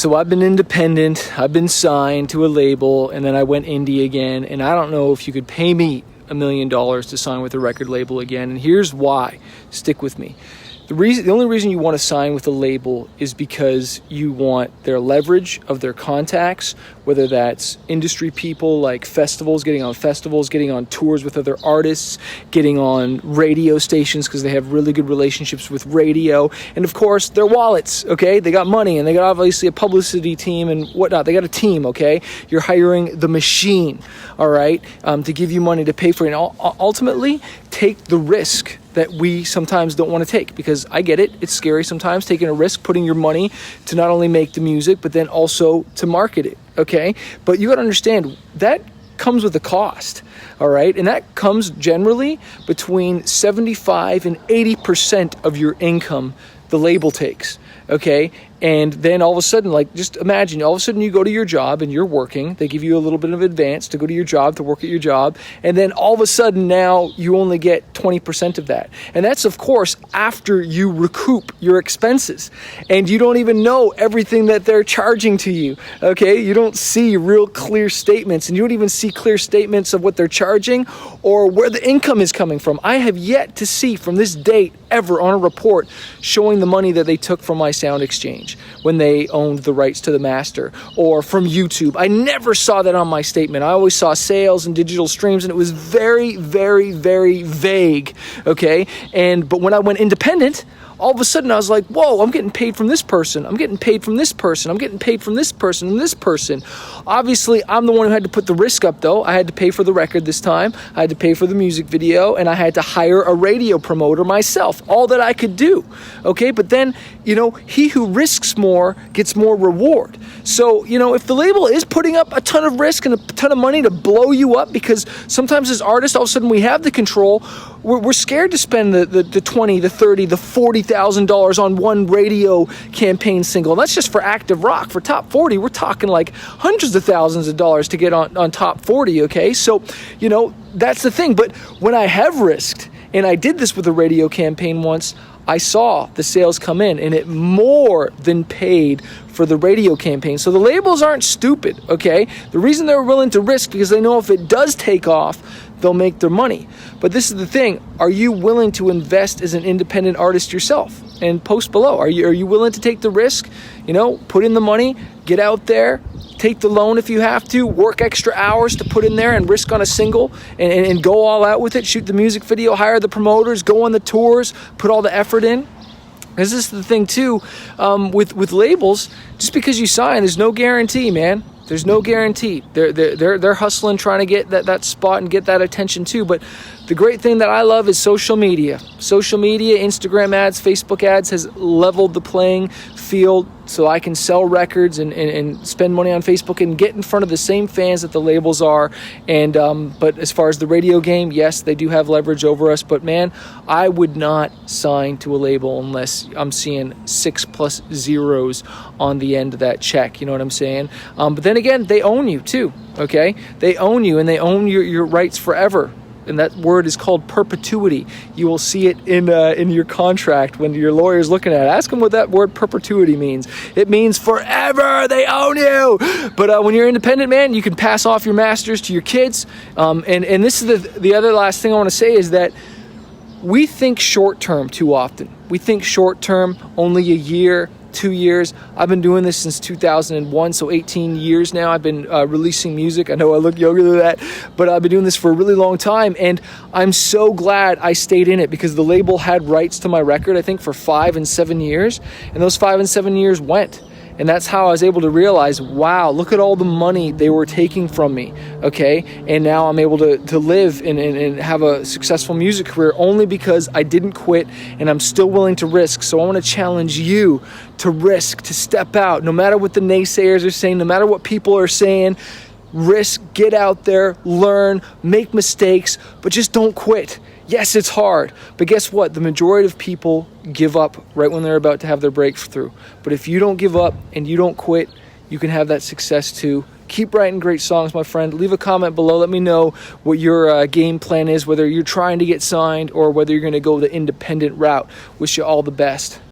so I've been independent, I've been signed to a label, and then I went indie again, and I don't know if you could pay me $1 million to sign with a record label again, and here's why. Stick with me. The only reason you want to sign with a label is because you want their leverage of their contacts, whether that's industry people like festivals, getting on tours with other artists, getting on radio stations because they have really good relationships with radio, and of course their wallets, okay? They got money and they got obviously a publicity team and whatnot. They got a team, okay? You're hiring the machine, all right, to give you money to pay for it. And ultimately, take the risk that we sometimes don't want to take, because I get it. It's scary sometimes taking a risk, putting your money to not only make the music, but then also to market it, okay? But you got to understand that comes with a cost, all right? And that comes generally between 75 and 80% of your income the label takes, okay? And then all of a sudden, like, just imagine, all of a sudden you go to your job and you're working. They give you a little bit of advance to go to your job, to work at your job. And then all of a sudden now you only get 20% of that. And that's, of course, after you recoup your expenses. And you don't even know everything that they're charging to you, okay? You don't see real clear statements, and you don't even see clear statements of what they're charging or where the income is coming from. I have yet to see from this date ever on a report showing the money that they took from my sound exchange when they owned the rights to the master, or from YouTube. I never saw that on my statement. I always saw sales and digital streams, and it was very, very, very vague, okay? But when I went independent, all of a sudden I was like, whoa, I'm getting paid from this person. I'm getting paid from this person. I'm getting paid from this person and this person. Obviously, I'm the one who had to put the risk up, though. I had to pay for the record this time. I had to pay for the music video, and I had to hire a radio promoter myself. All that I could do, okay? But then, he who risks more gets more reward. So, if the label is putting up a ton of risk and a ton of money to blow you up, because sometimes as artists, all of a sudden we have the control, we're scared to spend the $20, the $30, the $40,000 on one radio campaign single. And that's just for active rock. For top 40, we're talking like hundreds of thousands of dollars to get on top 40, okay? So, that's the thing. But when I have risked, and I did this with a radio campaign once, I saw the sales come in, and it more than paid for the radio campaign. So the labels aren't stupid, okay? The reason they're willing to risk, because they know if it does take off, they'll make their money. But this is the thing. Are you willing to invest as an independent artist yourself? And post below. Are you willing to take the risk? Put in the money, get out there, take the loan if you have to, work extra hours to put in there and risk on a single, and go all out with it, shoot the music video, hire the promoters, go on the tours, put all the effort in. Because this is the thing too, with labels, just because you sign, there's no guarantee, man. There's no guarantee. They're hustling, trying to get that spot and get that attention too. But the great thing that I love is social media. Social media, Instagram ads, Facebook ads has leveled the playing field, so I can sell records and spend money on Facebook and get in front of the same fans that the labels are. But as far as the radio game, yes, they do have leverage over us. But man, I would not sign to a label unless I'm seeing 6+ zeros on the end of that check. You know what I'm saying? But then again, they own you too. Okay, they own you, and they own your rights forever. And that word is called perpetuity. You will see it in your contract when your lawyer's looking at it. Ask them what that word perpetuity means. It means forever. They own you. But when you're independent, man, you can pass off your masters to your kids. And this is the other last thing I want to say is that we think short term too often. We think short term, only a year, 2 years. I've been doing this since 2001, so 18 years now. I've been releasing music. I know I look younger than that, but I've been doing this for a really long time, and I'm so glad I stayed in it, because the label had rights to my record, I think, for 5 and 7 years, and those 5 and 7 years went. And that's how I was able to realize, wow, look at all the money they were taking from me, okay? And now I'm able to live and have a successful music career only because I didn't quit, and I'm still willing to risk. So I want to challenge you to risk, to step out, no matter what the naysayers are saying, no matter what people are saying. Risk, get out there, learn, make mistakes, but just don't quit. Yes, it's hard, but guess what? The majority of people give up right when they're about to have their breakthrough. But if you don't give up and you don't quit, you can have that success too. Keep writing great songs, my friend. Leave a comment below. Let me know what your game plan is, whether you're trying to get signed or whether you're going to go the independent route. Wish you all the best.